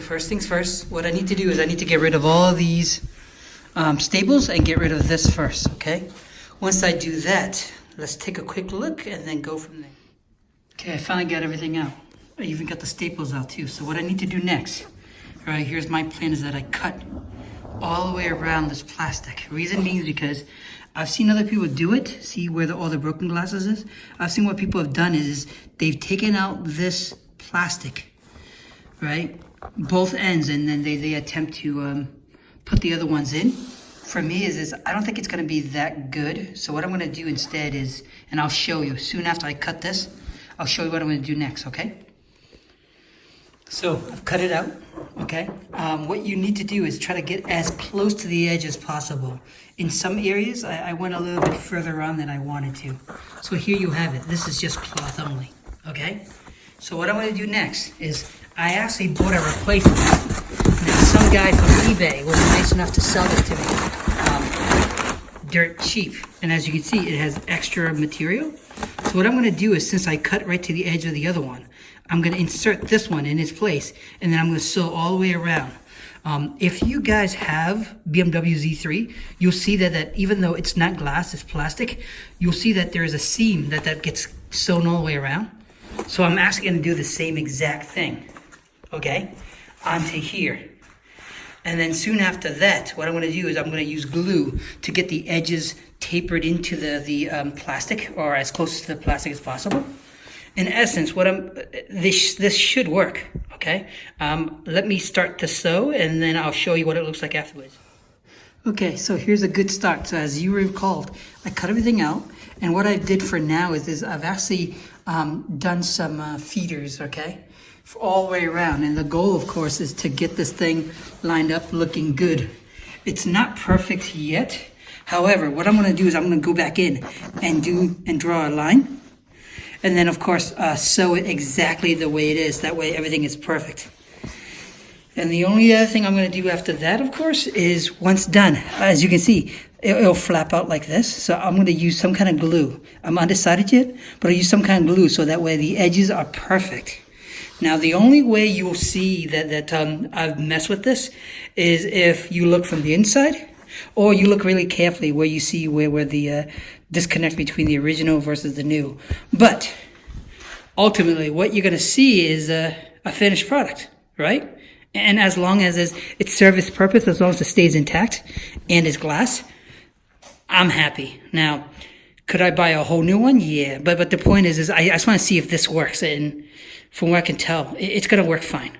first things first, what I need to do is I need to get rid of all of these staples and get rid of this first, okay? Once I do that, let's take a quick look and then go from there. Okay, I finally got everything out. I even got the staples out too. So what I need to do next, all right, here's my plan, is that I cut all the way around this plastic. Reason being is because I've seen other people do it. See where all the broken glasses is? I've seen what people have done is they've taken out this plastic, right? Both ends, and then they attempt to put the other ones in. For me is I don't think it's gonna be that good. So what I'm gonna do instead is, and I'll show you, soon after I cut this, I'll show you what I'm gonna do next, okay? So I've cut it out, okay? What you need to do is try to get as close to the edge as possible. In some areas, I went a little bit further on than I wanted to. So here you have it. This is just cloth only, okay? So what I'm gonna do next is I actually bought a replacement. Now some guy from eBay was nice enough to sell this to me, dirt cheap. And as you can see, it has extra material. So what I'm gonna do is, since I cut right to the edge of the other one, I'm gonna insert this one in its place, and then I'm gonna sew all the way around. If you guys have BMW Z3, you'll see that even though it's not glass, it's plastic, you'll see that there is a seam that gets sewn all the way around. So I'm actually gonna do the same exact thing, okay, onto here. And then soon after that, what I'm gonna do is I'm gonna use glue to get the edges tapered into the plastic, or as close to the plastic as possible. In essence, this should work, okay? Let me start to sew, and then I'll show you what it looks like afterwards. Okay, so here's a good start. So as you recalled, I cut everything out, and what I did for now is I've actually done some feeders, okay? For all the way around, and the goal, of course, is to get this thing lined up looking good. It's not perfect yet. However, what I'm gonna do is I'm gonna go back in and draw a line. And then, of course, sew it exactly the way it is. That way, everything is perfect. And the only other thing I'm going to do after that, of course, is once done, as you can see, it'll flap out like this. So I'm going to use some kind of glue. I'm undecided yet, but I'll use some kind of glue so that way the edges are perfect. Now, the only way you will see that I've messed with this is if you look from the inside, or you look really carefully where you see where the disconnect between the original versus the new. But ultimately, what you're going to see is a finished product, right? And as long as it serves its purpose, as long as it stays intact and is glass, I'm happy. Now, could I buy a whole new one? Yeah. But the point is I just want to see if this works. And from what I can tell, it's going to work fine.